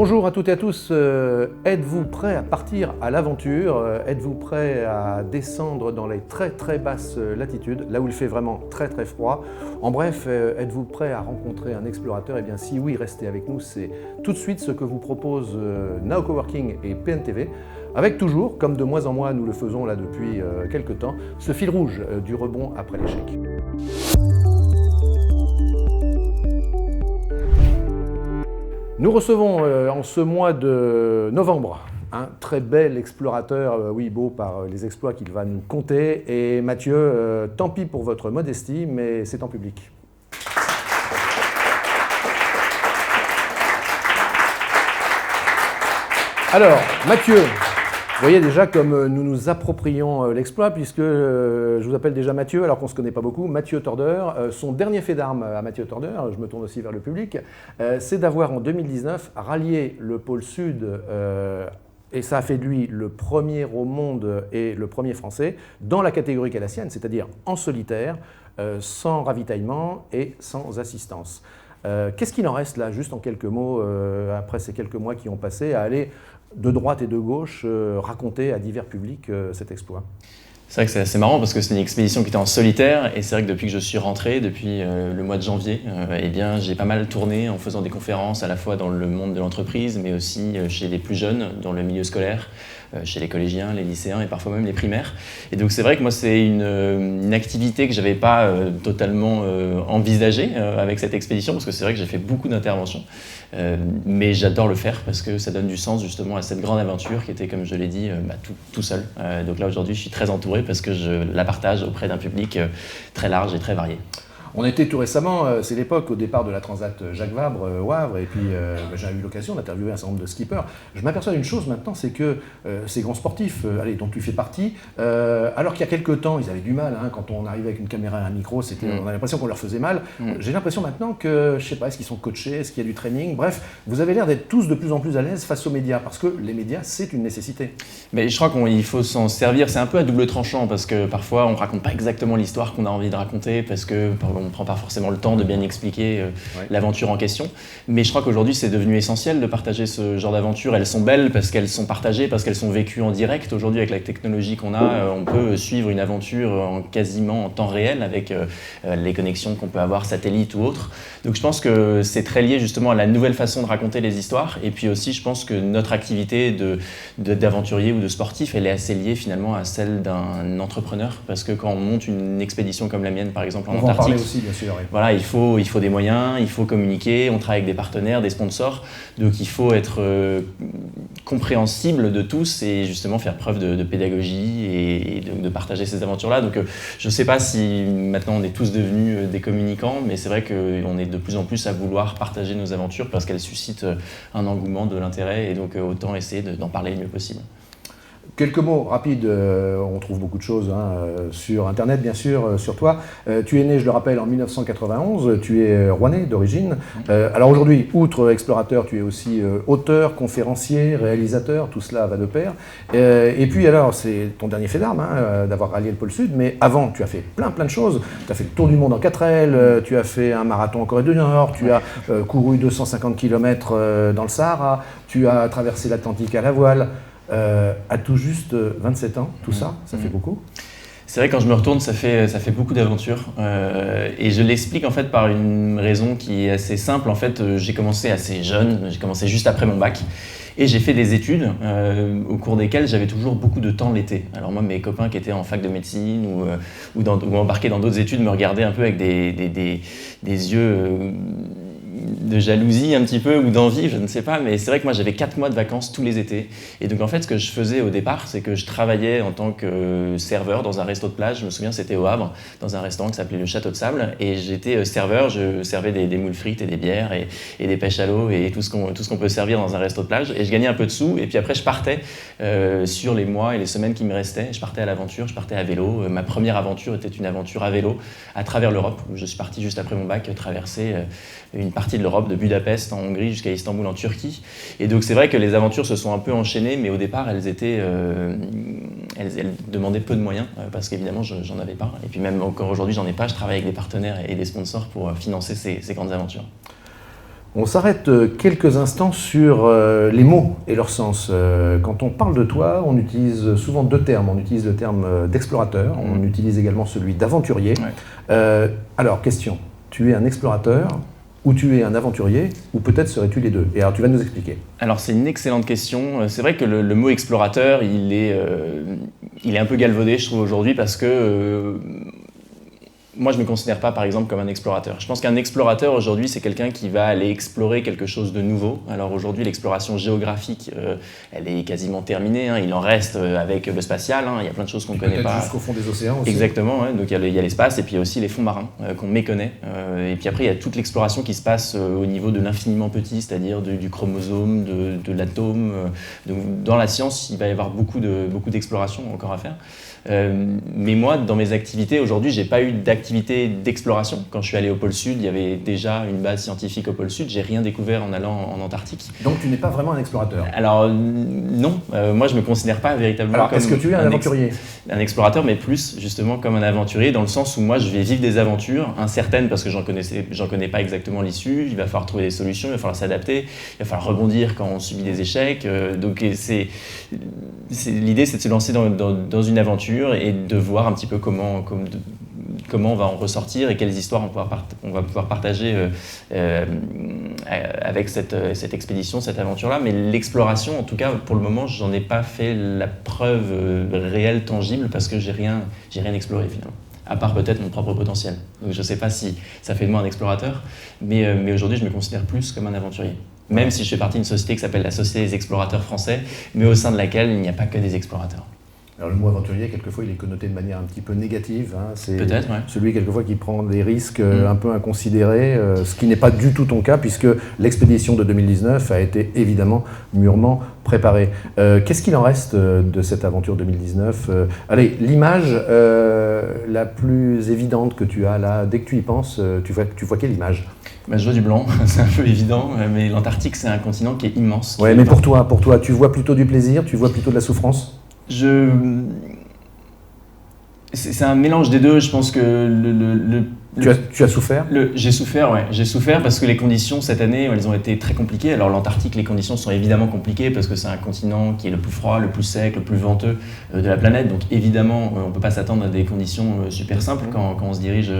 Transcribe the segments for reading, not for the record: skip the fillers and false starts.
Bonjour à toutes et à tous, êtes-vous prêts à partir à l'aventure? Êtes-vous prêts à descendre dans les très basses latitudes, là où il fait vraiment très froid? En bref, êtes-vous prêts à rencontrer un explorateur? Eh bien si oui, restez avec nous, c'est tout de suite ce que vous proposent Now Coworking et PNTV, avec toujours, comme de mois en mois nous le faisons là depuis quelques temps, ce fil rouge du rebond après l'échec. Nous recevons en ce mois de novembre un très bel explorateur, oui beau par les exploits qu'il va nous conter. Et Mathieu, tant pis pour votre modestie, mais c'est en public. Alors, Mathieu, vous voyez déjà comme nous nous approprions l'exploit, puisque je vous appelle déjà Mathieu, alors qu'on ne se connaît pas beaucoup, Mathieu Torder. Son dernier fait d'armes à Mathieu Torder, je me tourne aussi vers le public, c'est d'avoir en 2019 rallié le pôle Sud, et ça a fait de lui le premier au monde et le premier français, dans la catégorie qu'est la sienne, c'est-à-dire en solitaire, sans ravitaillement et sans assistance. Qu'est-ce qu'il en reste là, juste en quelques mots, après ces quelques mois qui ont passé, à aller de droite et de gauche raconter à divers publics cet exploit? C'est vrai que c'est assez marrant parce que c'est une expédition qui était en solitaire et c'est vrai que depuis que je suis rentré, depuis le mois de janvier, eh bien, j'ai pas mal tourné en faisant des conférences à la fois dans le monde de l'entreprise mais aussi chez les plus jeunes, dans le milieu scolaire, chez les collégiens, les lycéens et parfois même les primaires. Et donc c'est vrai que moi c'est une activité que j'avais pas totalement envisagée avec cette expédition parce que c'est vrai que j'ai fait beaucoup d'interventions. Mais j'adore le faire parce que ça donne du sens justement à cette grande aventure qui était, comme je l'ai dit, tout seul. Donc là aujourd'hui je suis très entouré parce que je la partage auprès d'un public très large et très varié. On était tout récemment, c'est l'époque au départ de la Transat Jacques Vabre au Havre, et puis j'ai eu l'occasion d'interviewer un certain nombre de skippers. Je m'aperçois d'une chose maintenant, c'est que ces grands sportifs, dont tu fais partie, alors qu'il y a quelques temps, ils avaient du mal, hein, quand on arrivait avec une caméra et un micro, on avait l'impression qu'on leur faisait mal. J'ai l'impression maintenant que, je sais pas, est-ce qu'ils sont coachés, est-ce qu'il y a du training, bref, vous avez l'air d'être tous de plus en plus à l'aise face aux médias, parce que les médias, c'est une nécessité. Mais je crois qu'il faut s'en servir, c'est un peu à double tranchant, parce que parfois on raconte pas exactement l'histoire qu'on a envie de raconter, parce que on ne prend pas forcément le temps de bien expliquer l'aventure en question. Mais je crois qu'aujourd'hui, c'est devenu essentiel de partager ce genre d'aventures. Elles sont belles parce qu'elles sont partagées, parce qu'elles sont vécues en direct. Aujourd'hui, avec la technologie qu'on a, on peut suivre une aventure quasiment en temps réel avec les connexions qu'on peut avoir, satellites ou autres. Donc je pense que c'est très lié justement à la nouvelle façon de raconter les histoires. Et puis aussi, je pense que notre activité d'aventurier ou de sportif, elle est assez liée finalement à celle d'un entrepreneur. Parce que quand on monte une expédition comme la mienne, par exemple, en Antarctique, on va en parler aussi, bien sûr. Oui. Voilà, il faut des moyens, il faut communiquer, on travaille avec des partenaires, des sponsors, donc il faut être compréhensible de tous et justement faire preuve de pédagogie et de partager ces aventures-là. Donc je ne sais pas si maintenant on est tous devenus des communicants, mais c'est vrai qu'on est de plus en plus à vouloir partager nos aventures parce qu'elles suscitent un engouement, de l'intérêt et donc autant essayer d'en parler le mieux possible. Quelques mots rapides, on trouve beaucoup de choses sur Internet, bien sûr, sur toi. Tu es né, je le rappelle, en 1991, tu es rouennais d'origine. Alors aujourd'hui, outre explorateur, tu es aussi auteur, conférencier, réalisateur, tout cela va de pair. Et puis alors, c'est ton dernier fait d'armes, d'avoir rallié le pôle Sud, mais avant, tu as fait plein de choses. Tu as fait le tour du monde en 4L, tu as fait un marathon en Corée du Nord, tu as couru 250 km dans le Sahara, tu as traversé l'Atlantique à la voile. À tout juste 27 ans, tout ça fait beaucoup. C'est vrai, quand je me retourne, ça fait beaucoup d'aventures. Et je l'explique en fait par une raison qui est assez simple. En fait, j'ai commencé assez jeune, j'ai commencé juste après mon bac. Et j'ai fait des études au cours desquelles j'avais toujours beaucoup de temps l'été. Alors moi, mes copains qui étaient en fac de médecine ou embarqués dans d'autres études me regardaient un peu avec des yeux de jalousie un petit peu ou d'envie, je ne sais pas, mais c'est vrai que moi j'avais 4 mois de vacances tous les étés. Et donc en fait ce que je faisais au départ, c'est que je travaillais en tant que serveur dans un resto de plage. Je me souviens, c'était au Havre, dans un restaurant qui s'appelait le Château de Sable. Et j'étais serveur, je servais des moules frites et des bières et des pêches à l'eau et tout ce qu'on peut servir dans un resto de plage. Et je gagnais un peu de sous. Et puis après je partais sur les mois et les semaines qui me restaient. Je partais à l'aventure, je partais à vélo. Ma première aventure était une aventure à vélo à travers l'Europe, où je suis parti juste après mon bac traverser une partie de l'Europe, de Budapest en Hongrie jusqu'à Istanbul en Turquie. Et donc c'est vrai que les aventures se sont un peu enchaînées, mais au départ elles demandaient peu de moyens parce qu'évidemment j'en avais pas. Et puis même encore aujourd'hui j'en ai pas. Je travaille avec des partenaires et des sponsors pour financer ces grandes aventures. On s'arrête quelques instants sur les mots et leur sens. Quand on parle de toi, on utilise souvent deux termes. On utilise le terme d'explorateur, on utilise également celui d'aventurier. Ouais. Alors, question, tu es un explorateur ou tu es un aventurier, ou peut-être serais-tu les deux? Et alors, tu vas nous expliquer. Alors, c'est une excellente question. C'est vrai que le mot explorateur, il est un peu galvaudé, je trouve, aujourd'hui, parce que moi, je ne me considère pas, par exemple, comme un explorateur. Je pense qu'un explorateur, aujourd'hui, c'est quelqu'un qui va aller explorer quelque chose de nouveau. Alors aujourd'hui, l'exploration géographique, elle est quasiment terminée. Hein. Il en reste avec le spatial. Hein. Il y a plein de choses qu'on ne connaît pas. Jusqu'au fond des océans aussi. Exactement. Ouais. Donc il y a l'espace et puis il y a aussi les fonds marins qu'on méconnaît. Et puis après, il y a toute l'exploration qui se passe au niveau de l'infiniment petit, c'est-à-dire du chromosome, de l'atome. Donc dans la science, il va y avoir beaucoup d'exploration encore à faire. Mais moi, dans mes activités, aujourd'hui, j'ai pas eu d'activité d'exploration. Quand je suis allé au pôle Sud, il y avait déjà une base scientifique au pôle Sud. J'ai rien découvert en allant en Antarctique. Donc tu n'es pas vraiment un explorateur? Alors non, moi je me considère pas véritablement Alors, est-ce que tu es un aventurier? Un explorateur, mais plus justement comme un aventurier, dans le sens où moi je vais vivre des aventures incertaines parce que j'en connais pas exactement l'issue. Il va falloir trouver des solutions, il va falloir s'adapter, il va falloir rebondir quand on subit des échecs. Donc l'idée, c'est de se lancer dans une aventure et de voir un petit peu comment on va en ressortir et quelles histoires on va pouvoir partager avec cette expédition, cette aventure-là. Mais l'exploration, en tout cas, pour le moment, j'en ai pas fait la preuve réelle, tangible, parce que j'ai rien exploré finalement. À part peut-être mon propre potentiel. Donc je ne sais pas si ça fait de moi un explorateur, mais aujourd'hui, je me considère plus comme un aventurier. Même si je fais partie d'une société qui s'appelle la Société des explorateurs français, mais au sein de laquelle il n'y a pas que des explorateurs. Alors le mot aventurier, quelquefois, il est connoté de manière un petit peu négative. Hein. C'est peut-être, ouais. Celui, quelquefois, qui prend des risques un peu inconsidérés, ce qui n'est pas du tout ton cas, puisque l'expédition de 2019 a été évidemment mûrement préparée. Qu'est-ce qu'il en reste de cette aventure 2019 ? Allez, l'image la plus évidente que tu as là, dès que tu y penses, tu vois quelle image ? Je vois du blanc, c'est un peu évident, mais l'Antarctique, c'est un continent qui est immense. Ouais, mais pour toi, tu vois plutôt du plaisir, tu vois plutôt de la souffrance ? C'est un mélange des deux. Je pense que Tu as souffert ? J'ai souffert, ouais. J'ai souffert parce que les conditions cette année, elles ont été très compliquées. Alors l'Antarctique, les conditions sont évidemment compliquées parce que c'est un continent qui est le plus froid, le plus sec, le plus venteux de la planète. Donc évidemment, on ne peut pas s'attendre à des conditions super simples quand on se dirige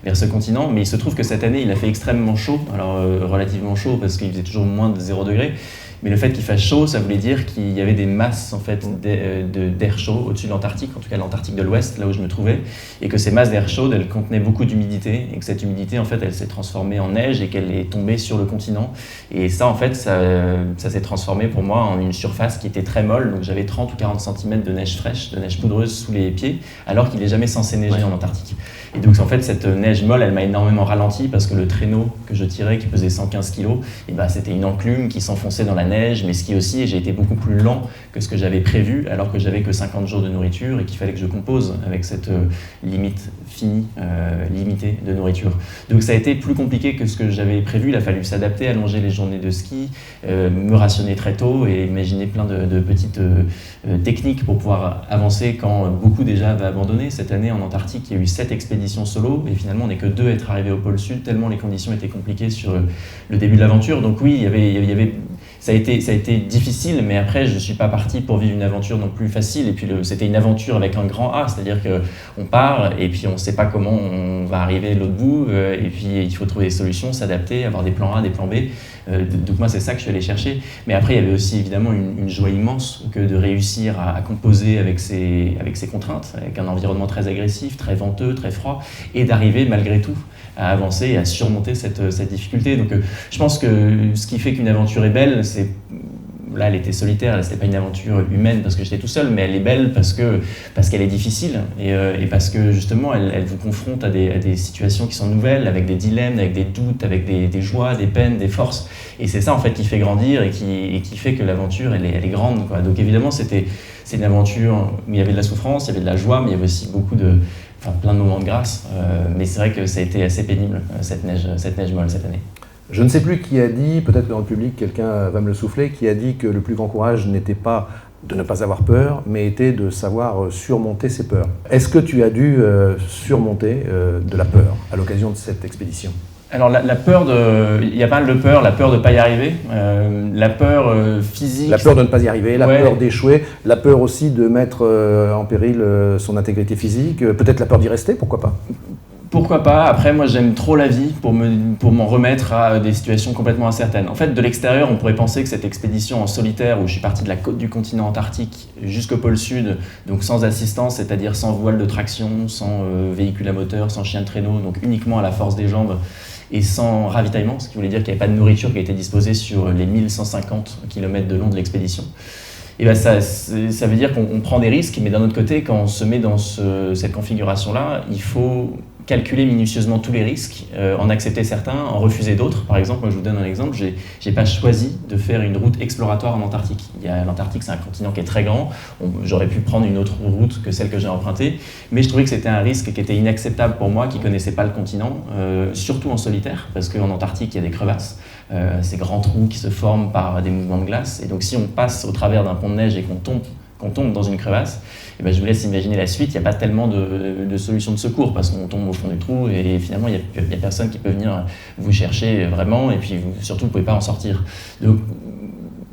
vers ce continent. Mais il se trouve que cette année, il a fait extrêmement chaud. Alors relativement chaud parce qu'il faisait toujours moins de 0 degré. Mais le fait qu'il fasse chaud, ça voulait dire qu'il y avait des masses en fait, d'air chaud au-dessus de l'Antarctique, en tout cas l'Antarctique de l'Ouest, là où je me trouvais, et que ces masses d'air chaud, elles contenaient beaucoup d'humidité, et que cette humidité, en fait, elle s'est transformée en neige et qu'elle est tombée sur le continent. Et ça, en fait, ça s'est transformé pour moi en une surface qui était très molle, donc j'avais 30 ou 40 cm de neige fraîche, de neige poudreuse sous les pieds, alors qu'il n'est jamais censé neiger en Antarctique. Et donc, en fait, cette neige molle, elle m'a énormément ralenti parce que le traîneau que je tirais, qui pesait 115 kg, et c'était une enclume qui s'enfonçait dans la neige, mais ski aussi, et j'ai été beaucoup plus lent que ce que j'avais prévu, alors que j'avais que 50 jours de nourriture et qu'il fallait que je compose avec cette limite finie, limitée de nourriture. Donc ça a été plus compliqué que ce que j'avais prévu. Il a fallu s'adapter, allonger les journées de ski, me rationner très tôt et imaginer plein de petites techniques pour pouvoir avancer quand beaucoup déjà avaient abandonné. Cette année en Antarctique, il y a eu 7 expéditions solo et finalement on n'est que 2 à être arrivés au pôle Sud tellement les conditions étaient compliquées sur le début de l'aventure. Donc oui, ça a été difficile, mais après je ne suis pas parti pour vivre une aventure non plus facile. Et puis c'était une aventure avec un grand A, c'est-à-dire qu'on part et puis on ne sait pas comment on va arriver de l'autre bout. Et puis il faut trouver des solutions, s'adapter, avoir des plans A, des plans B. Donc moi c'est ça que je suis allé chercher. Mais après il y avait aussi évidemment une joie immense que de réussir à composer avec ces contraintes, avec un environnement très agressif, très venteux, très froid, et d'arriver malgré tout à avancer et à surmonter cette difficulté. Donc je pense que ce qui fait qu'une aventure est belle, c'est... Là, elle était solitaire, c'était pas une aventure humaine parce que j'étais tout seul, mais elle est belle parce qu'elle est difficile et parce que justement, elle vous confronte à des situations qui sont nouvelles, avec des dilemmes, avec des doutes, avec des joies, des peines, des forces. Et c'est ça en fait qui fait grandir et qui fait que l'aventure, elle est grande, quoi. Donc évidemment, c'est une aventure où il y avait de la souffrance, il y avait de la joie, mais il y avait aussi plein de moments de grâce. Mais c'est vrai que ça a été assez pénible, cette neige molle cette année. Je ne sais plus qui a dit, peut-être que dans le public, quelqu'un va me le souffler, qui a dit que le plus grand courage n'était pas de ne pas avoir peur, mais était de savoir surmonter ses peurs. Est-ce que tu as dû surmonter de la peur à l'occasion de cette expédition ? Alors la peur il y a pas mal de peur, la peur de ne pas y arriver, la peur physique. La peur de ne pas y arriver, la Ouais. peur d'échouer, la peur aussi de mettre en péril son intégrité physique, peut-être la peur d'y rester, pourquoi pas? Pourquoi pas? Après, moi, j'aime trop la vie pour m'en remettre à des situations complètement incertaines. En fait, de l'extérieur, on pourrait penser que cette expédition en solitaire, où je suis parti de la côte du continent antarctique jusqu'au pôle sud, donc sans assistance, c'est-à-dire sans voile de traction, sans véhicule à moteur, sans chien de traîneau, donc uniquement à la force des jambes, et sans ravitaillement, ce qui voulait dire qu'il n'y avait pas de nourriture qui était disposée sur les 1150 km de long de l'expédition. Et ben ça veut dire qu'on prend des risques, mais d'un autre côté, quand on se met dans cette configuration-là, il faut calculer minutieusement tous les risques, en accepter certains, en refuser d'autres. Par exemple, moi je vous donne un exemple, j'ai pas choisi de faire une route exploratoire en Antarctique. L'Antarctique, c'est un continent qui est très grand, j'aurais pu prendre une autre route que celle que j'ai empruntée, mais je trouvais que c'était un risque qui était inacceptable pour moi, qui connaissais pas le continent, surtout en solitaire, parce qu'en Antarctique, il y a des crevasses, ces grands trous qui se forment par des mouvements de glace, et donc si on passe au travers d'un pont de neige et qu'on tombe dans une crevasse, et ben je vous laisse imaginer la suite, il n'y a pas tellement de solution de secours parce qu'on tombe au fond du trou et finalement il n'y a personne qui peut venir vous chercher vraiment et puis surtout vous ne pouvez pas en sortir. Donc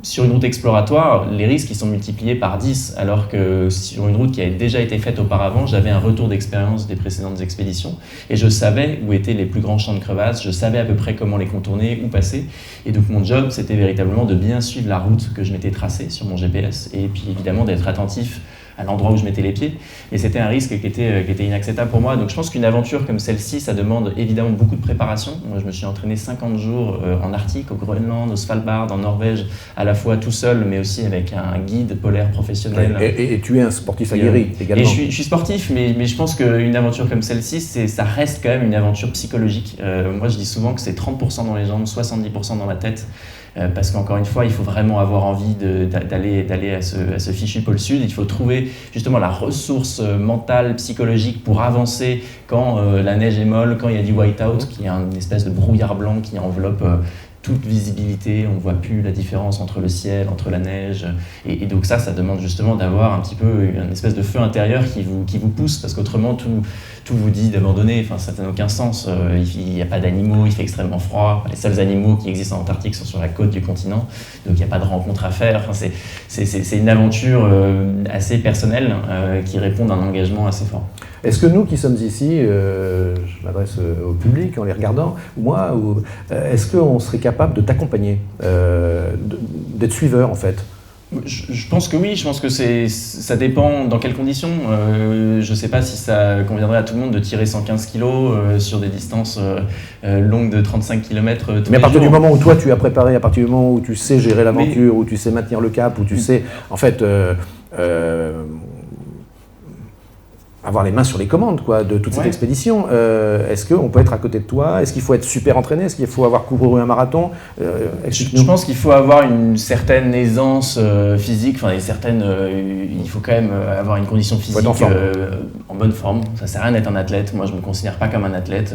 sur une route exploratoire, les risques ils sont multipliés par 10 alors que sur une route qui a déjà été faite auparavant, j'avais un retour d'expérience des précédentes expéditions et je savais où étaient les plus grands champs de crevasses, je savais à peu près comment les contourner, où passer et donc mon job c'était véritablement de bien suivre la route que je m'étais tracée sur mon GPS et puis évidemment d'être attentif à l'endroit où je mettais les pieds. Et c'était un risque qui était inacceptable pour moi. Donc je pense qu'une aventure comme celle-ci, ça demande évidemment beaucoup de préparation. Moi, je me suis entraîné 50 jours en Arctique, au Groenland, au Svalbard, en Norvège, à la fois tout seul, mais aussi avec un guide polaire professionnel. Et tu es un sportif aguerri également. Et je suis sportif, mais je pense qu'une aventure comme celle-ci, ça reste quand même une aventure psychologique. Moi, je dis souvent que c'est 30% dans les jambes, 70% dans la tête. Parce qu'encore une fois, il faut vraiment avoir envie d'aller à ce fichu pôle sud. Il faut trouver justement la ressource mentale, psychologique pour avancer quand la neige est molle, quand il y a du whiteout, qui est une espèce de brouillard blanc qui enveloppe toute visibilité, on ne voit plus la différence entre le ciel, entre la neige. Et donc ça demande justement d'avoir un petit peu une espèce de feu intérieur qui vous pousse, parce qu'autrement tout vous dit d'abandonner, enfin, ça n'a aucun sens. Il n'y a pas d'animaux, il fait extrêmement froid. Les seuls animaux qui existent en Antarctique sont sur la côte du continent, donc il n'y a pas de rencontre à faire. Enfin, c'est une aventure assez personnelle qui répond à un engagement assez fort. Est-ce que nous qui sommes ici, je m'adresse au public en les regardant, moi, est-ce qu'on serait capable de t'accompagner, d'être suiveur en fait? Je pense que oui, je pense que ça dépend dans quelles conditions. Je ne sais pas si ça conviendrait à tout le monde de tirer 115 kg sur des distances longues de 35 km tous les jours. Mais à partir du moment où toi tu as préparé, à partir du moment où tu sais gérer l'aventure, où tu sais maintenir le cap, où tu sais en fait avoir les mains sur les commandes quoi, de toute cette expédition. Est-ce qu'on peut être à côté de toi? Est-ce qu'il faut être super entraîné? Est-ce qu'il faut avoir couru un marathon? Je pense qu'il faut avoir une certaine aisance physique, enfin, il faut quand même avoir une condition physique en bonne forme. Ça sert à rien d'être un athlète. Moi, je ne me considère pas comme un athlète.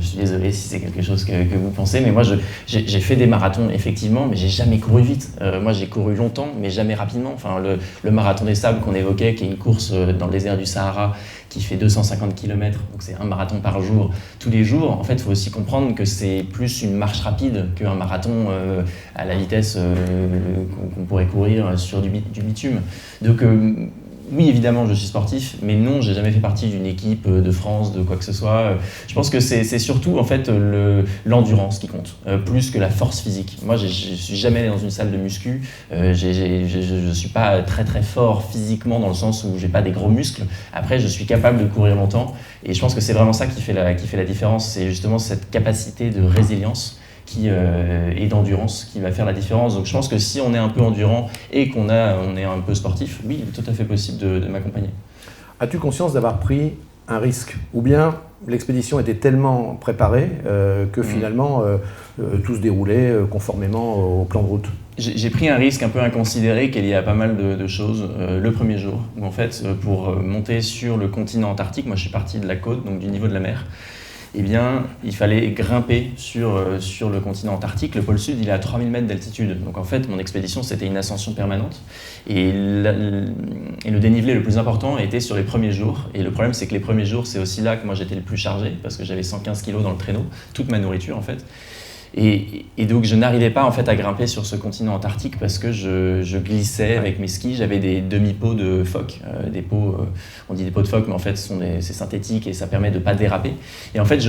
Je suis désolé si c'est quelque chose que vous pensez, mais moi, j'ai fait des marathons, effectivement, mais j'ai jamais couru vite. Moi, j'ai couru longtemps, mais jamais rapidement. Enfin, le marathon des sables qu'on évoquait, qui est une course dans le désert du Sahara, qui fait 250 km, donc c'est un marathon par jour, tous les jours. En fait, il faut aussi comprendre que c'est plus une marche rapide qu'un marathon à la vitesse qu'on pourrait courir sur du bitume. Donc, oui, évidemment, je suis sportif, mais non, j'ai jamais fait partie d'une équipe de France, de quoi que ce soit. Je pense que c'est surtout en fait l'endurance qui compte, plus que la force physique. Moi, je suis jamais allé dans une salle de muscu. Je suis pas très très fort physiquement dans le sens où j'ai pas des gros muscles. Après, je suis capable de courir longtemps, et je pense que c'est vraiment ça qui fait la différence. C'est justement cette capacité de résilience et d'endurance qui va faire la différence. Donc je pense que si on est un peu endurant et qu'on est un peu sportif, oui, il est tout à fait possible de m'accompagner. As-tu conscience d'avoir pris un risque? Ou bien l'expédition était tellement préparée que finalement tout se déroulait conformément au plan de route? J'ai pris un risque un peu inconsidéré qui est lié à pas mal de choses. Le premier jour, où en fait, pour monter sur le continent antarctique, moi je suis parti de la côte, donc du niveau de la mer. eh bien, il fallait grimper sur le continent antarctique. Le pôle sud, il est à 3000 mètres d'altitude. Donc en fait, mon expédition, c'était une ascension permanente. Et le dénivelé le plus important était sur les premiers jours. Et le problème, c'est que les premiers jours, c'est aussi là que moi j'étais le plus chargé, parce que j'avais 115 kilos dans le traîneau, toute ma nourriture en fait. Et donc je n'arrivais pas en fait à grimper sur ce continent antarctique parce que je glissais avec mes skis. J'avais des demi-pots de phoque, des pots, on dit des pots de phoque, mais en fait c'est synthétique et ça permet de ne pas déraper. Et en fait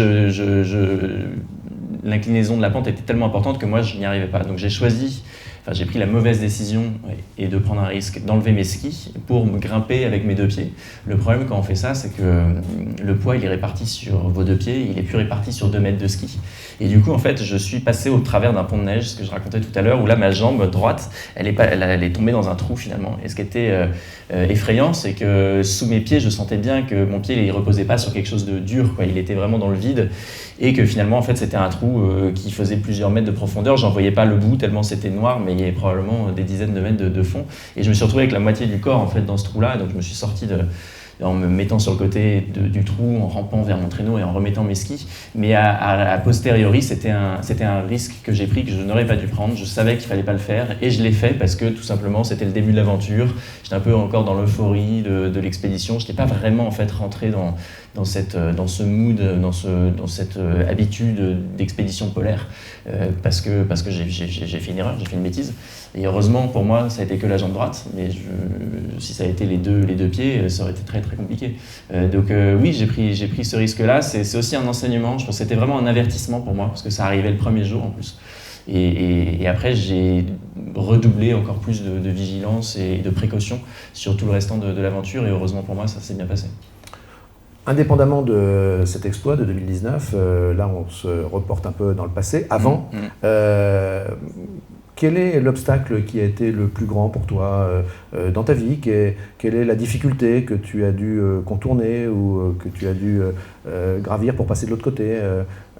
l'inclinaison de la pente était tellement importante que moi je n'y arrivais pas. Donc j'ai pris la mauvaise décision et de prendre un risque d'enlever mes skis pour me grimper avec mes deux pieds. Le problème quand on fait ça, c'est que le poids il est réparti sur vos deux pieds, il est plus réparti sur 2 mètres de ski. Et du coup en fait je suis passé au travers d'un pont de neige, ce que je racontais tout à l'heure, où là ma jambe droite elle est tombée dans un trou finalement. Et ce qui était effrayant, c'est que sous mes pieds je sentais bien que mon pied il reposait pas sur quelque chose de dur, quoi. Il était vraiment dans le vide. Et que finalement, en fait, c'était un trou qui faisait plusieurs mètres de profondeur. J'en voyais pas le bout tellement c'était noir, mais il y avait probablement des dizaines de mètres de fond. Et je me suis retrouvé avec la moitié du corps en fait dans ce trou-là. Donc je me suis sorti en me mettant sur le côté du trou, en rampant vers mon traîneau et en remettant mes skis. Mais a posteriori, c'était un risque que j'ai pris, que je n'aurais pas dû prendre. Je savais qu'il fallait pas le faire et je l'ai fait parce que tout simplement, c'était le début de l'aventure. J'étais un peu encore dans l'euphorie de l'expédition. Je n'étais pas vraiment en fait rentré dans ce mood, dans cette habitude d'expédition polaire parce que j'ai fait une erreur, j'ai fait une bêtise. Et heureusement pour moi, ça a été que la jambe droite, mais si ça a été les deux pieds, ça aurait été très très compliqué. Oui, j'ai pris ce risque-là. C'est aussi un enseignement. Je pense que c'était vraiment un avertissement pour moi parce que ça arrivait le premier jour en plus. Et après, j'ai redoublé encore plus de vigilance et de précaution sur tout le restant de l'aventure. Et heureusement pour moi, ça s'est bien passé. Indépendamment de cet exploit de 2019, là on se reporte un peu dans le passé. Avant, quel est l'obstacle qui a été le plus grand pour toi dans ta vie? Quelle est la difficulté que tu as dû contourner ou que tu as dû gravir pour passer de l'autre côté?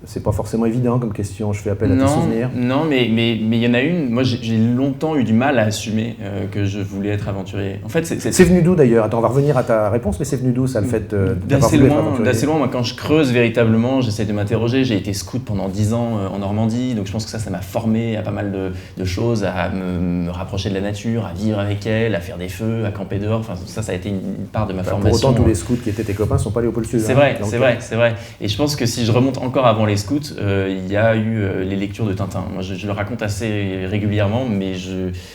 C'est pas forcément évident comme question, je fais appel à tes souvenirs. Non, mais il y en a une. Moi, j'ai longtemps eu du mal à assumer que je voulais être aventurier. En fait, c'est venu d'où d'ailleurs? Attends, on va revenir à ta réponse, mais c'est venu d'où ça, le fait d'avoir voulu être aventurier? D'assez loin. Moi, quand je creuse véritablement, j'essaie de m'interroger. J'ai été scout pendant 10 ans en Normandie, donc je pense que ça m'a formé à pas mal de choses, à me rapprocher de la nature, à vivre avec elle, à faire des feux, à camper dehors. Enfin, ça a été une part de ma formation. Pour autant, tous les scouts qui étaient tes copains ne sont pas allés au pôle Sud. C'est vrai. Et je pense que si je remonte encore avant les scouts, il y a eu les lectures de Tintin. Moi, je le raconte assez régulièrement, mais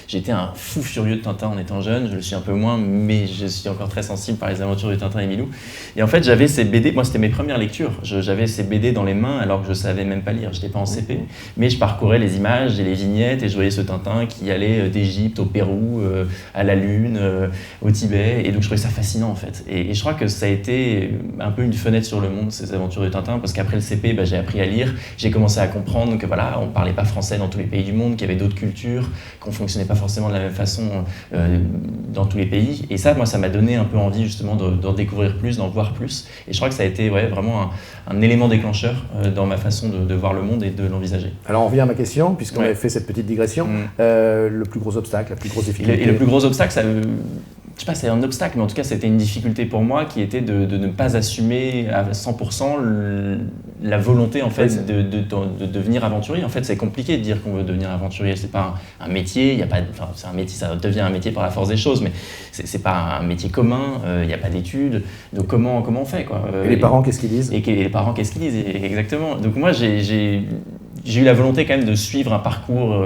j'étais un fou furieux de Tintin en étant jeune. Je le suis un peu moins, mais je suis encore très sensible par les aventures de Tintin et Milou. Et en fait, j'avais ces BD. Moi, c'était mes premières lectures. J'avais ces BD dans les mains alors que je ne savais même pas lire. Je n'étais pas en CP. Mais je parcourais les images et les vignettes et je voyais ce Tintin qui allait d'Égypte au Pérou, à la Lune, au Tibet. Et donc, je trouvais ça fascinant, en fait. Et je crois que ça a été un peu une fenêtre sur le monde, ces aventures de Tintin, parce qu'après le CP, j'ai appris à lire. J'ai commencé à comprendre que voilà, on ne parlait pas français dans tous les pays du monde, qu'il y avait d'autres cultures, qu'on ne fonctionnait pas forcément de la même façon dans tous les pays. Et ça, moi, ça m'a donné un peu envie justement d'en découvrir plus, d'en voir plus. Et je crois que ça a été vraiment un élément déclencheur dans ma façon de voir le monde et de l'envisager. Alors on revient à ma question, puisqu'on avait fait cette petite digression. Le plus gros obstacle, la plus grosse difficulté. Et le plus gros obstacle, je sais pas, c'est un obstacle, mais en tout cas, c'était une difficulté pour moi qui était de ne pas assumer à 100% la volonté en fait de devenir aventurier. En fait, c'est compliqué de dire qu'on veut devenir aventurier. C'est pas un métier. C'est un métier, ça devient un métier par la force des choses, mais c'est pas un métier commun. Il n'y a pas d'études. Donc comment on fait quoi? Et les parents, qu'est-ce qu'ils disent? Et les parents, qu'est-ce qu'ils disent? Exactement. Donc moi, j'ai eu la volonté quand même de suivre un parcours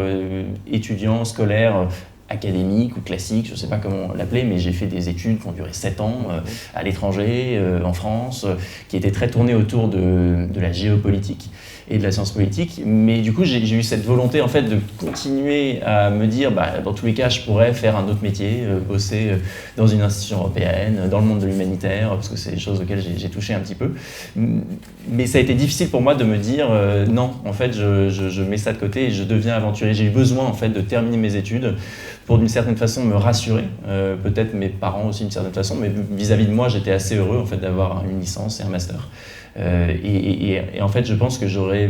étudiant, scolaire. Académique ou classique, je ne sais pas comment l'appeler, mais j'ai fait des études qui ont duré 7 ans à l'étranger, en France, qui étaient très tournées autour de la géopolitique et de la science politique. Mais du coup, j'ai eu cette volonté en fait de continuer à me dire, dans tous les cas, je pourrais faire un autre métier, bosser dans une institution européenne, dans le monde de l'humanitaire, parce que c'est des choses auxquelles j'ai touché un petit peu. Mais ça a été difficile pour moi de me dire, non, en fait, je mets ça de côté et je deviens aventurier. J'ai eu besoin en fait de terminer mes études pour d'une certaine façon me rassurer, peut-être mes parents aussi d'une certaine façon, mais vis-à-vis de moi, j'étais assez heureux en fait d'avoir une licence et un master. Et en fait, je pense que j'aurais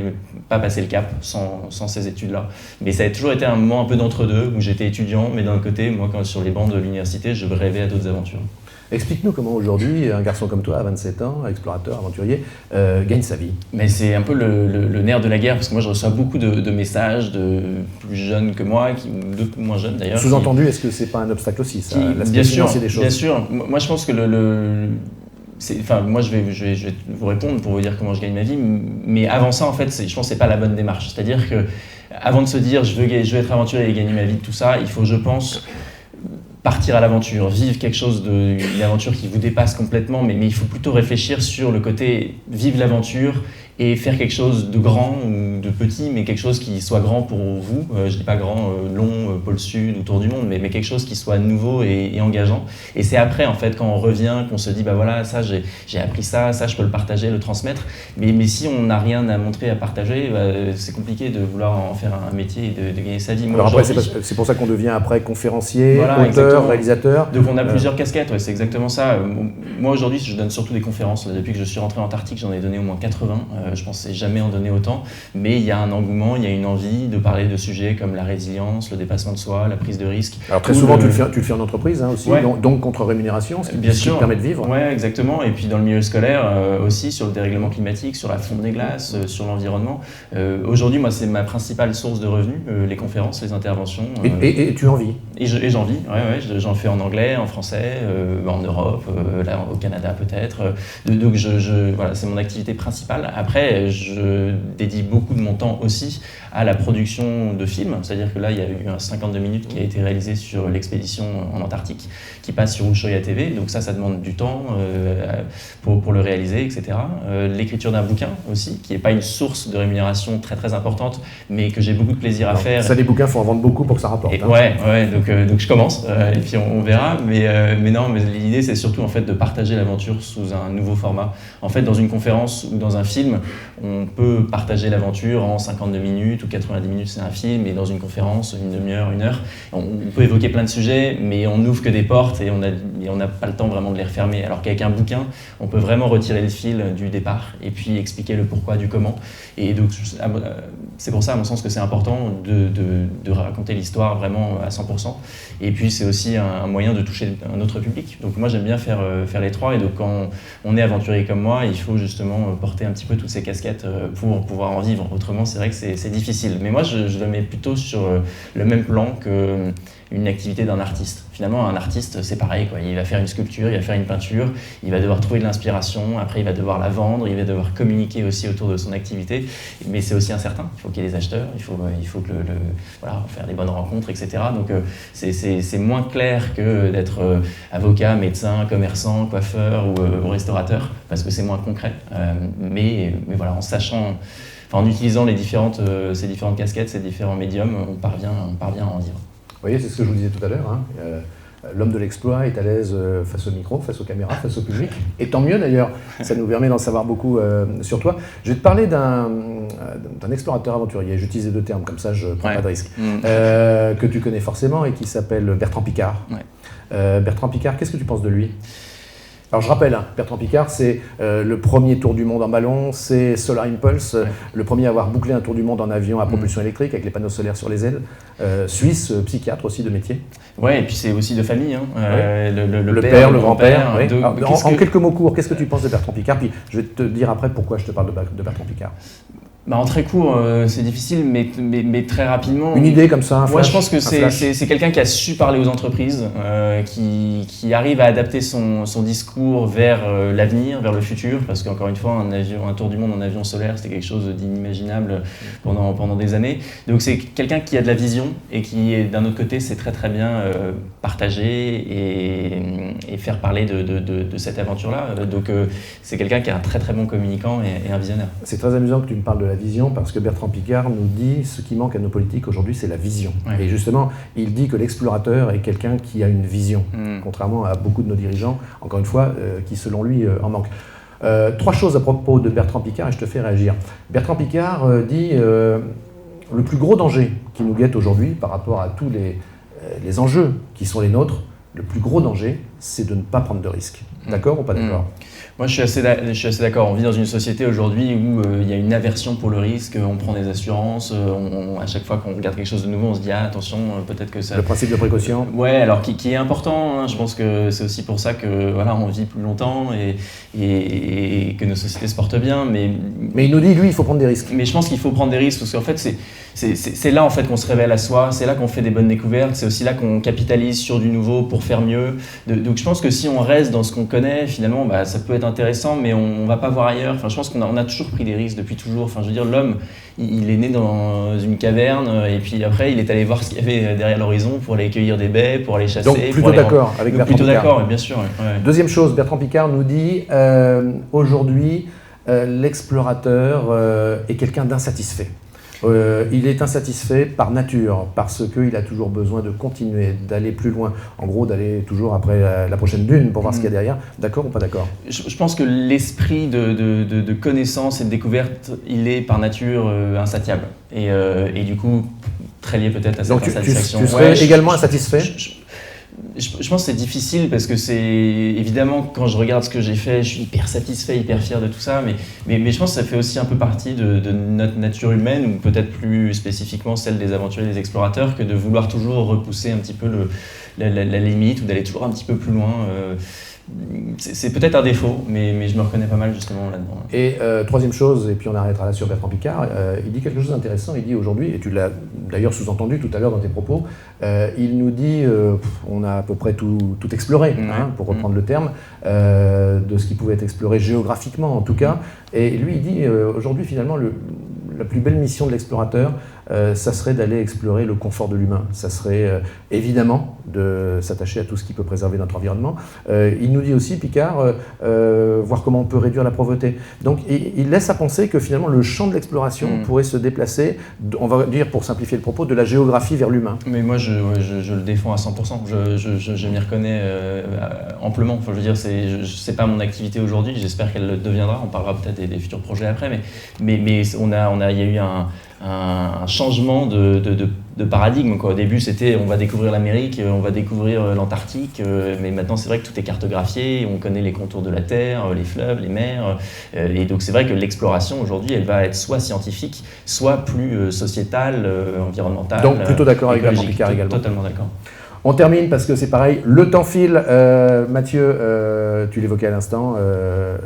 pas passé le cap sans ces études-là. Mais ça a toujours été un moment un peu d'entre-deux, où j'étais étudiant, mais d'un côté, moi, quand sur les bancs de l'université, je rêvais à d'autres aventures. Explique-nous comment aujourd'hui un garçon comme toi, à 27 ans, explorateur, aventurier, gagne sa vie. Mais c'est un peu le nerf de la guerre, parce que moi je reçois beaucoup de messages de plus jeunes que moi, de moins jeunes d'ailleurs. Sous-entendu, est-ce que c'est pas un obstacle aussi, ça, l'aspect financier des choses? Bien sûr. Moi je pense que moi je vais vous répondre pour vous dire comment je gagne ma vie, mais avant ça en fait, je pense que c'est pas la bonne démarche. C'est-à-dire que avant de se dire je veux être aventurier et gagner ma vie, tout ça, il faut, je pense, partir à l'aventure, vivre quelque chose une aventure qui vous dépasse complètement, mais il faut plutôt réfléchir sur le côté vivre l'aventure et faire quelque chose de grand ou de petit, mais quelque chose qui soit grand pour vous. Je dis pas grand, long, pôle sud ou tour du monde, mais quelque chose qui soit nouveau et engageant. Et c'est après, en fait, quand on revient, qu'on se dit, bah voilà, ça, j'ai appris ça, je peux le partager, le transmettre. Mais si on n'a rien à montrer, à partager, c'est compliqué de vouloir en faire un métier et de gagner sa vie. Alors après, c'est pour ça qu'on devient après conférencier, voilà, auteur, exactement. réalisateur. Donc on a plusieurs casquettes, ouais, c'est exactement ça. Moi aujourd'hui, je donne surtout des conférences. Depuis que je suis rentré en Antarctique, j'en ai donné au moins 80. Je pensais jamais en donner autant, mais il y a un engouement, il y a une envie de parler de sujets comme la résilience, le dépassement de soi, la prise de risque. Alors très souvent, tu le fais en entreprise aussi, ouais. donc contre rémunération, ce qui te permet de vivre. Oui, exactement. Et puis dans le milieu scolaire aussi, sur le dérèglement climatique, sur la fonte des glaces, sur l'environnement. Aujourd'hui, moi, c'est ma principale source de revenus, les conférences, les interventions. Et tu en vis? Et j'en vis, j'en fais en anglais, en français, en Europe, là au Canada peut-être. Donc voilà, c'est mon activité principale. Après, je dédie beaucoup de mon temps aussi à la production de films. C'est-à-dire que là, il y a eu un 52 minutes qui a été réalisé sur l'expédition en Antarctique, qui passe sur Ushuaïa TV. Donc ça demande du temps pour le réaliser, etc. L'écriture d'un bouquin aussi, qui n'est pas une source de rémunération très très importante, mais que j'ai beaucoup de plaisir à faire. Ça, les bouquins, il faut en vendre beaucoup pour que ça rapporte. Donc je commence, et puis on verra. Mais non, mais l'idée, c'est surtout en fait de partager l'aventure sous un nouveau format. En fait, dans une conférence ou dans un film, on peut partager l'aventure en 52 minutes ou 90 minutes, c'est un film, et dans une conférence, une demi-heure, une heure. On peut évoquer plein de sujets, mais on n'ouvre que des portes et on n'a pas le temps vraiment de les refermer. Alors qu'avec un bouquin, on peut vraiment retirer le fil du départ et puis expliquer le pourquoi du comment. Et donc, c'est pour ça, à mon sens, que c'est important de raconter l'histoire vraiment à 100%. Et puis, c'est aussi un moyen de toucher un autre public. Donc, moi, j'aime bien faire les trois. Et donc, quand on est aventurier comme moi, il faut justement porter un petit peu toutes ces casquettes pour pouvoir en vivre. Autrement, c'est vrai que c'est difficile. Mais moi, je le mets plutôt sur le même plan qu'une activité d'un artiste. Finalement, un artiste, c'est pareil, quoi. Il va faire une sculpture, il va faire une peinture, il va devoir trouver de l'inspiration, après il va devoir la vendre, il va devoir communiquer aussi autour de son activité. Mais c'est aussi incertain. Il faut qu'il y ait des acheteurs, il faut faire des bonnes rencontres, etc. Donc c'est moins clair que d'être avocat, médecin, commerçant, coiffeur ou restaurateur, parce que c'est moins concret. Mais voilà, en utilisant ces différentes casquettes, ces différents médiums, on parvient à en vivre. Vous voyez, c'est ce que je vous disais tout à l'heure. L'homme de l'exploit est à l'aise face au micro, face aux caméras, face au public. Et tant mieux d'ailleurs, ça nous permet d'en savoir beaucoup sur toi. Je vais te parler d'un explorateur aventurier, j'utilise les deux termes, comme ça je ne prends pas de risque, que tu connais forcément et qui s'appelle Bertrand Piccard. Ouais. Bertrand Piccard, qu'est-ce que tu penses de lui ? Alors je rappelle, Bertrand Piccard, c'est le premier tour du monde en ballon, c'est Solar Impulse, le premier à avoir bouclé un tour du monde en avion à propulsion électrique avec les panneaux solaires sur les ailes, suisse, psychiatre aussi de métier. Ouais, et puis c'est aussi de famille, le père, le grand-père. Oui. En quelques mots courts, qu'est-ce que tu penses de Bertrand Piccard? Puis je vais te dire après pourquoi je te parle de Bertrand Piccard. En très court, c'est difficile, mais très rapidement. Une idée comme ça, un flash? Moi, je pense que c'est quelqu'un qui a su parler aux entreprises, qui arrive à adapter son discours vers l'avenir, vers le futur, parce qu'encore une fois, un tour du monde en avion solaire, c'était quelque chose d'inimaginable pendant des années. Donc c'est quelqu'un qui a de la vision et qui, d'un autre côté, sait très très bien partager et faire parler de cette aventure-là. Donc c'est quelqu'un qui est un très très bon communicant et un visionnaire. C'est très amusant que tu me parles de la vision, parce que Bertrand Piccard nous dit ce qui manque à nos politiques aujourd'hui, c'est la vision. Ouais. Et justement, il dit que l'explorateur est quelqu'un qui a une vision, contrairement à beaucoup de nos dirigeants, encore une fois, qui selon lui en manquent. Trois choses à propos de Bertrand Piccard et je te fais réagir. Bertrand Piccard dit le plus gros danger qui nous guette aujourd'hui par rapport à tous les enjeux qui sont les nôtres, le plus gros danger, c'est de ne pas prendre de risques. D'accord ou pas d'accord? Moi, je suis assez d'accord. On vit dans une société aujourd'hui où il y a une aversion pour le risque. On prend des assurances. À chaque fois qu'on regarde quelque chose de nouveau, on se dit attention, peut-être que ça. Le principe de précaution. Ouais, alors qui est important. Hein. Je pense que c'est aussi pour ça que voilà, on vit plus longtemps et que nos sociétés se portent bien. Mais il nous dit, lui, il faut prendre des risques. Mais je pense qu'il faut prendre des risques parce qu'en fait, c'est là en fait qu'on se révèle à soi. C'est là qu'on fait des bonnes découvertes. C'est aussi là qu'on capitalise sur du nouveau pour faire mieux. Donc je pense que si on reste dans ce qu'on connaît, finalement, bah, ça peut être intéressant, mais on va pas voir ailleurs. Enfin, je pense qu'on a toujours pris des risques depuis toujours. Enfin, je veux dire, l'homme, il est né dans une caverne et puis après, il est allé voir ce qu'il y avait derrière l'horizon pour aller cueillir des baies, pour aller chasser. Donc plutôt d'accord avec Bertrand Piccard. Plutôt d'accord, bien sûr. Ouais. Deuxième chose, Bertrand Piccard nous dit aujourd'hui, l'explorateur est quelqu'un d'insatisfait. Il est insatisfait par nature, parce qu'il a toujours besoin de continuer, d'aller plus loin. En gros, d'aller toujours après la prochaine dune pour voir ce qu'il y a derrière. D'accord ou pas d'accord? Je pense que l'esprit de connaissance et de découverte, il est par nature insatiable. Et du coup, très lié peut-être à cette insatisfaction. Tu serais également insatisfait? Je pense que c'est difficile parce que c'est évidemment quand je regarde ce que j'ai fait, je suis hyper satisfait, hyper fier de tout ça, mais je pense que ça fait aussi un peu partie de notre nature humaine ou peut-être plus spécifiquement celle des aventuriers, des explorateurs, que de vouloir toujours repousser un petit peu la limite ou d'aller toujours un petit peu plus loin. C'est peut-être un défaut, mais je me reconnais pas mal justement là-dedans. Et troisième chose, et puis on arrêtera là sur Bertrand Piccard, il dit quelque chose d'intéressant, il dit aujourd'hui, et tu l'as d'ailleurs sous-entendu tout à l'heure dans tes propos, il nous dit, on a à peu près tout exploré, pour reprendre le terme, de ce qui pouvait être exploré géographiquement en tout cas, et lui il dit aujourd'hui finalement la plus belle mission de l'explorateur, ça serait d'aller explorer le confort de l'humain. Ça serait évidemment de s'attacher à tout ce qui peut préserver notre environnement. Il nous dit aussi, Piccard, voir comment on peut réduire la pauvreté. Donc il laisse à penser que finalement le champ de l'exploration pourrait se déplacer, on va dire pour simplifier le propos, de la géographie vers l'humain. Mais moi je le défends à 100%. Je m'y reconnais amplement. Enfin, je veux dire, c'est pas mon activité aujourd'hui. J'espère qu'elle le deviendra. On parlera peut-être des futurs projets après, mais il y a eu un changement de paradigme, quoi. Au début, c'était on va découvrir l'Amérique, on va découvrir l'Antarctique, mais maintenant c'est vrai que tout est cartographié, on connaît les contours de la Terre, les fleuves, les mers, et donc c'est vrai que l'exploration aujourd'hui, elle va être soit scientifique, soit plus sociétale, environnementale. Donc plutôt d'accord avec Bertrand Piccard également. Totalement d'accord. On termine parce que c'est pareil, le temps file. Mathieu, tu l'évoquais à l'instant,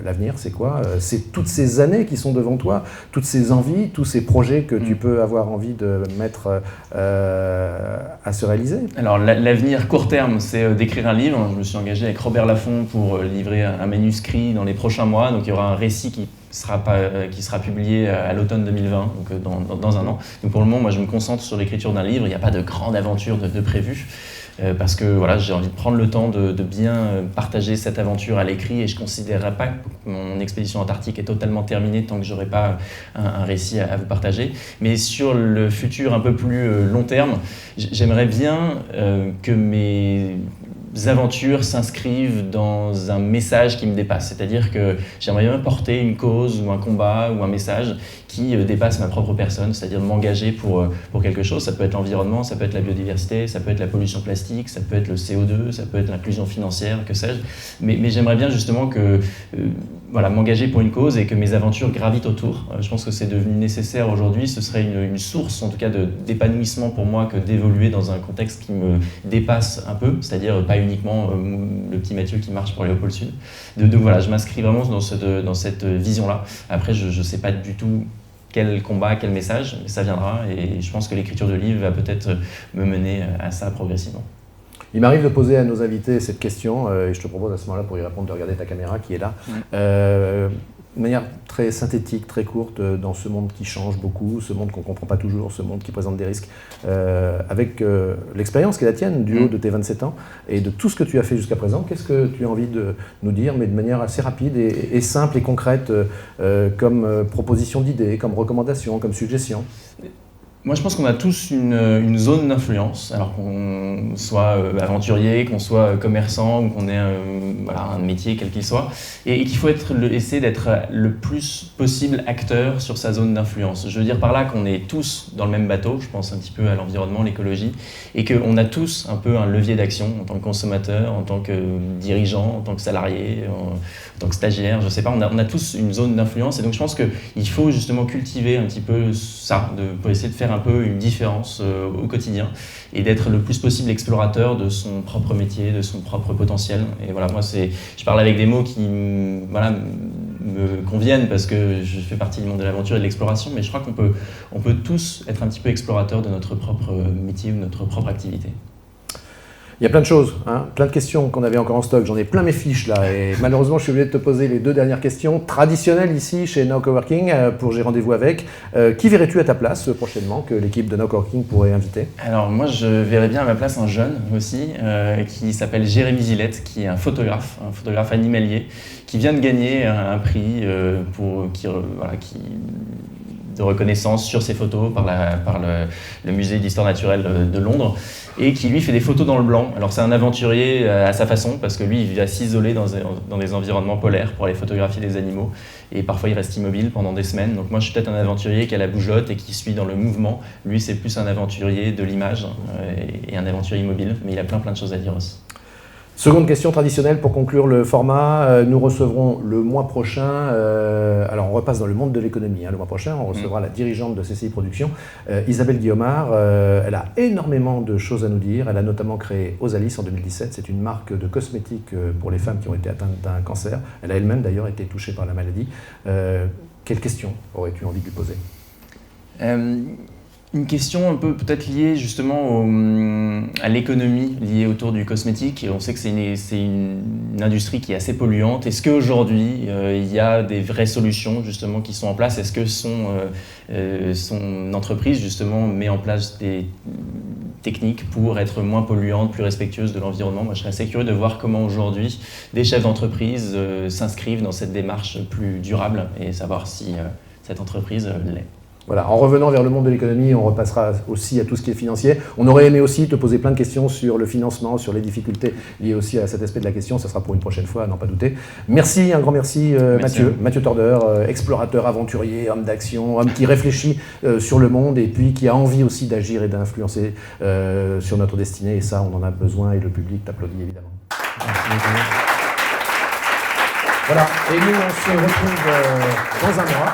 l'avenir c'est quoi? C'est toutes ces années qui sont devant toi, toutes ces envies, tous ces projets que tu peux avoir envie de mettre à se réaliser? Alors l'avenir court terme, c'est d'écrire un livre. Je me suis engagé avec Robert Laffont pour livrer un manuscrit dans les prochains mois. Donc il y aura un récit qui sera publié à l'automne 2020, donc dans un an. Donc pour le moment, moi je me concentre sur l'écriture d'un livre. Il n'y a pas de grande aventure de prévue. Parce que voilà, j'ai envie de prendre le temps de bien partager cette aventure à l'écrit et je ne considérerais pas que mon expédition antarctique est totalement terminée tant que je n'aurai pas un récit à vous partager. Mais sur le futur un peu plus long terme, j'aimerais bien que mes aventures s'inscrivent dans un message qui me dépasse. C'est-à-dire que j'aimerais bien porter une cause ou un combat ou un message qui dépasse ma propre personne, c'est-à-dire m'engager pour quelque chose. Ça peut être l'environnement, ça peut être la biodiversité, ça peut être la pollution plastique, ça peut être le CO2, ça peut être l'inclusion financière, que sais-je. Mais j'aimerais bien justement que m'engager pour une cause et que mes aventures gravitent autour. Je pense que c'est devenu nécessaire aujourd'hui. Ce serait une source, en tout cas, d'épanouissement pour moi que d'évoluer dans un contexte qui me dépasse un peu, c'est-à-dire pas uniquement le petit Mathieu qui marche pour aller au pôle Sud. Donc voilà, je m'inscris vraiment dans cette vision-là. Après, je ne sais pas du tout quel combat, quel message, mais ça viendra et je pense que l'écriture de livre va peut-être me mener à ça progressivement. Il m'arrive de poser à nos invités cette question et je te propose à ce moment-là pour y répondre de regarder ta caméra qui est là. De manière très synthétique, très courte, dans ce monde qui change beaucoup, ce monde qu'on ne comprend pas toujours, ce monde qui présente des risques, avec l'expérience qui est la tienne du haut de tes 27 ans et de tout ce que tu as fait jusqu'à présent, qu'est-ce que tu as envie de nous dire, mais de manière assez rapide et simple et concrète, comme proposition d'idées, comme recommandation, comme suggestion? Moi, je pense qu'on a tous une zone d'influence, alors qu'on soit aventurier, qu'on soit commerçant ou qu'on ait un métier quel qu'il soit, et qu'il faut essayer d'être le plus possible acteur sur sa zone d'influence. Je veux dire par là qu'on est tous dans le même bateau, je pense un petit peu à l'environnement, l'écologie, et qu'on a tous un peu un levier d'action en tant que consommateur, en tant que dirigeant, en tant que salarié, en tant que stagiaire, je sais pas, on a tous une zone d'influence, et donc je pense qu'il faut justement cultiver un petit peu ça, pour essayer de faire un peu une différence au quotidien et d'être le plus possible explorateur de son propre métier, de son propre potentiel. Et voilà, moi, je parle avec des mots qui me conviennent parce que je fais partie du monde de l'aventure et de l'exploration, mais je crois qu'on peut tous être un petit peu explorateurs de notre propre métier ou notre propre activité. Il y a plein de choses, plein de questions qu'on avait encore en stock. J'en ai plein mes fiches là et malheureusement je suis obligé de te poser les 2 dernières questions traditionnelles ici chez Now Coworking pour J'ai rendez-vous avec. Qui verrais-tu à ta place prochainement que l'équipe de Now Coworking pourrait inviter? Alors moi je verrais bien à ma place un jeune aussi qui s'appelle Jérémy Zillette, qui est un photographe animalier qui vient de gagner un prix de reconnaissance sur ses photos par le musée d'histoire naturelle de Londres, et qui lui fait des photos dans le blanc. Alors c'est un aventurier à sa façon, parce que lui il va s'isoler dans des environnements polaires pour aller photographier des animaux, et parfois il reste immobile pendant des semaines. Donc moi je suis peut-être un aventurier qui a la bougeotte et qui suit dans le mouvement. Lui c'est plus un aventurier de l'image et un aventurier immobile, mais il a plein de choses à dire aussi. Seconde question traditionnelle pour conclure le format. Nous recevrons le mois prochain, alors on repasse dans le monde de l'économie, le mois prochain, on recevra la dirigeante de CCI Productions, Isabelle Guillaumard. Elle a énormément de choses à nous dire. Elle a notamment créé Osalis en 2017. C'est une marque de cosmétiques pour les femmes qui ont été atteintes d'un cancer. Elle a elle-même d'ailleurs été touchée par la maladie. Quelle question aurais-tu envie de lui poser ? Une question un peu peut-être liée justement à l'économie liée autour du cosmétique. On sait que c'est une industrie qui est assez polluante. Est-ce qu'aujourd'hui, il y a des vraies solutions justement qui sont en place? Est-ce que son entreprise justement met en place des techniques pour être moins polluante, plus respectueuse de l'environnement? Moi, je serais assez curieux de voir comment aujourd'hui des chefs d'entreprise s'inscrivent dans cette démarche plus durable et savoir si cette entreprise l'est. Voilà, en revenant vers le monde de l'économie, on repassera aussi à tout ce qui est financier. On aurait aimé aussi te poser plein de questions sur le financement, sur les difficultés liées aussi à cet aspect de la question. Ça sera pour une prochaine fois, à n'en pas douter. Merci, un grand merci, Mathieu Torder, explorateur, aventurier, homme d'action, homme qui réfléchit sur le monde et puis qui a envie aussi d'agir et d'influencer sur notre destinée. Et ça, on en a besoin et le public t'applaudit évidemment. Merci. Voilà, et nous on se retrouve dans un mois,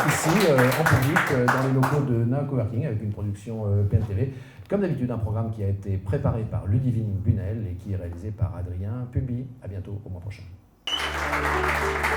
ici, en public, dans les locaux de Now Coworking, avec une production PNTV. Comme d'habitude, un programme qui a été préparé par Ludivine Bunel et qui est réalisé par Adrien Pulby. À bientôt, au mois prochain.